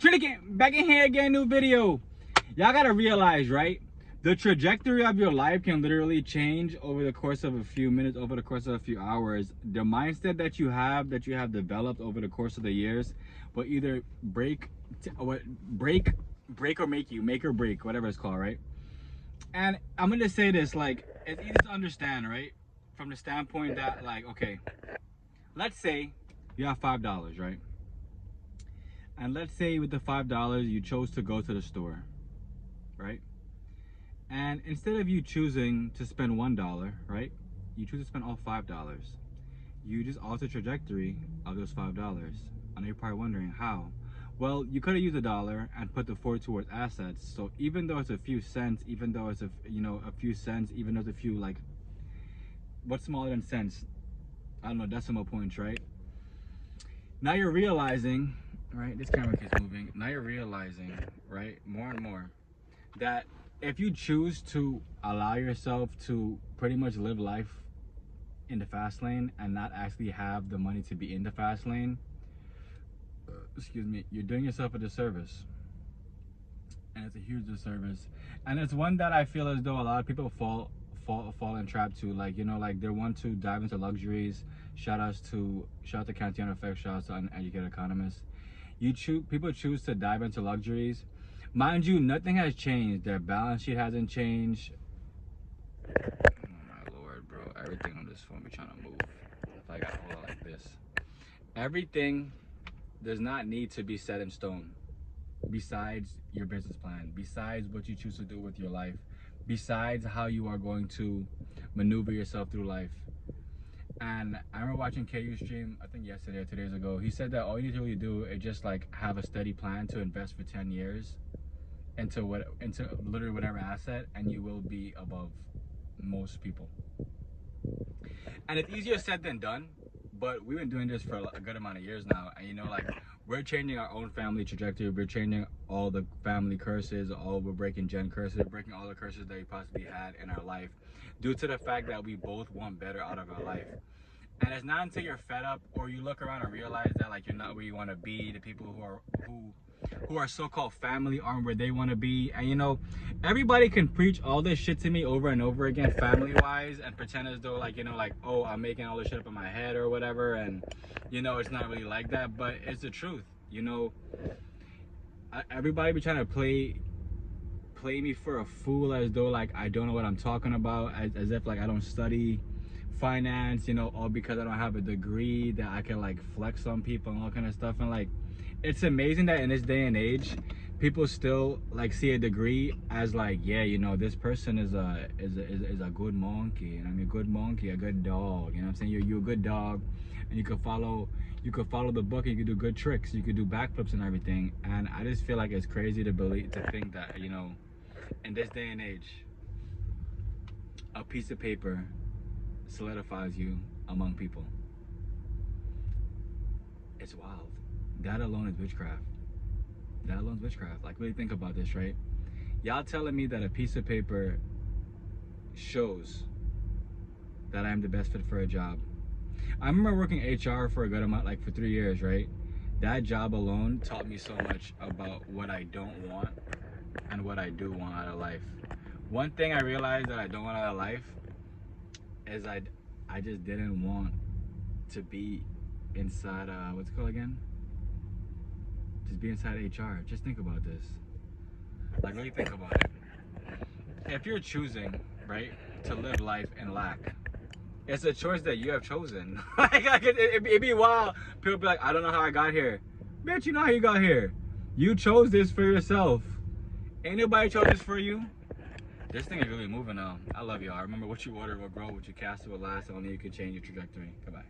Back in here again, new video. Y'all gotta realize, right? The trajectory of your life can literally change over the course of a few minutes, over the course of a few hours. The mindset that you have developed over the course of the years will either break or make you, make or break, whatever it's called, right? And I'm gonna say this, like, it's easy to understand, right? From the standpoint that, like, okay, let's say you have $5, right? And let's say with the $5 you chose to go to the store, right? And instead of you choosing to spend $1, right, you choose to spend all $5. You just alter the trajectory of those $5. I know you're probably wondering how. Well, you could have used $1 and put the 4 towards assets. So even though it's a few cents, even though it's a few cents, even though it's a few, like, what's smaller than cents? I don't know, decimal points, right? Now you're realizing, right? This camera keeps moving. Now you're realizing, right, more and more, that if you choose to allow yourself to pretty much live life in the fast lane and not actually have the money to be in the fast lane, excuse me, you're doing yourself a disservice. And it's a huge disservice. And it's one that I feel as though a lot of people fall and trap to, like, you know, like they want to dive into luxuries. Shout out to Cantillon Effect, shout out to Uneducated Economists. People choose to dive into luxuries. Mind you, nothing has changed. Their balance sheet hasn't changed. Oh my lord, bro. Everything on this phone be trying to move. If I got hold it like this. Everything does not need to be set in stone. Besides your business plan, besides what you choose to do with your life, besides how you are going to maneuver yourself through life. And I remember watching KU's stream, I think yesterday or 2 days ago. He said that all you need to really do is just like have a steady plan to invest for 10 years into literally whatever asset, and you will be above most people. And it's easier said than done, but we've been doing this for a good amount of years now. And you know, like, we're changing our own family trajectory. We're changing all the family curses. We're breaking gen curses. We're breaking all the curses that we possibly had in our life due to the fact that we both want better out of our life. And it's not until you're fed up or you look around and realize that, like, you're not where you want to be. The people who are so-called family aren't where they want to be. And you know, everybody can preach all this shit to me over and over again, family-wise, and pretend as though, like, you know, like, oh, I'm making all this shit up in my head or whatever, and you know, it's not really like that. But it's the truth. You know, everybody be trying to play me for a fool, as though like I don't know what I'm talking about, as if like I don't study finance, you know, all because I don't have a degree that I can like flex on people and all kind of stuff. And like, it's amazing that in this day and age, people still like see a degree as like, yeah, you know, this person is a good monkey, and I mean, good monkey, a good dog. You know what I'm saying? You're a good dog, and you could follow the book, and you could do good tricks, you could do backflips and everything. And I just feel like it's crazy to think that, you know, in this day and age, a piece of paper solidifies you among people. It's wild. That alone is witchcraft. That alone is witchcraft. Like, really think about this, right? Y'all telling me that a piece of paper shows that I am the best fit for a job. I remember working HR for a good amount, like for 3 years, right? That job alone taught me so much about what I don't want and what I do want out of life. One thing I realized that I don't want out of life is I just didn't want to be inside, what's it called again? Just be inside HR. Just think about this. Like, really think about it. If you're choosing, right, to live life in lack, it's a choice that you have chosen. Like it'd be wild. People be like, I don't know how I got here. Bitch, you know how you got here. You chose this for yourself. Ain't nobody chose this for you. This thing is really moving now. I love y'all. Remember, what you water will grow, what you cast will last. Only you can change your trajectory. Goodbye.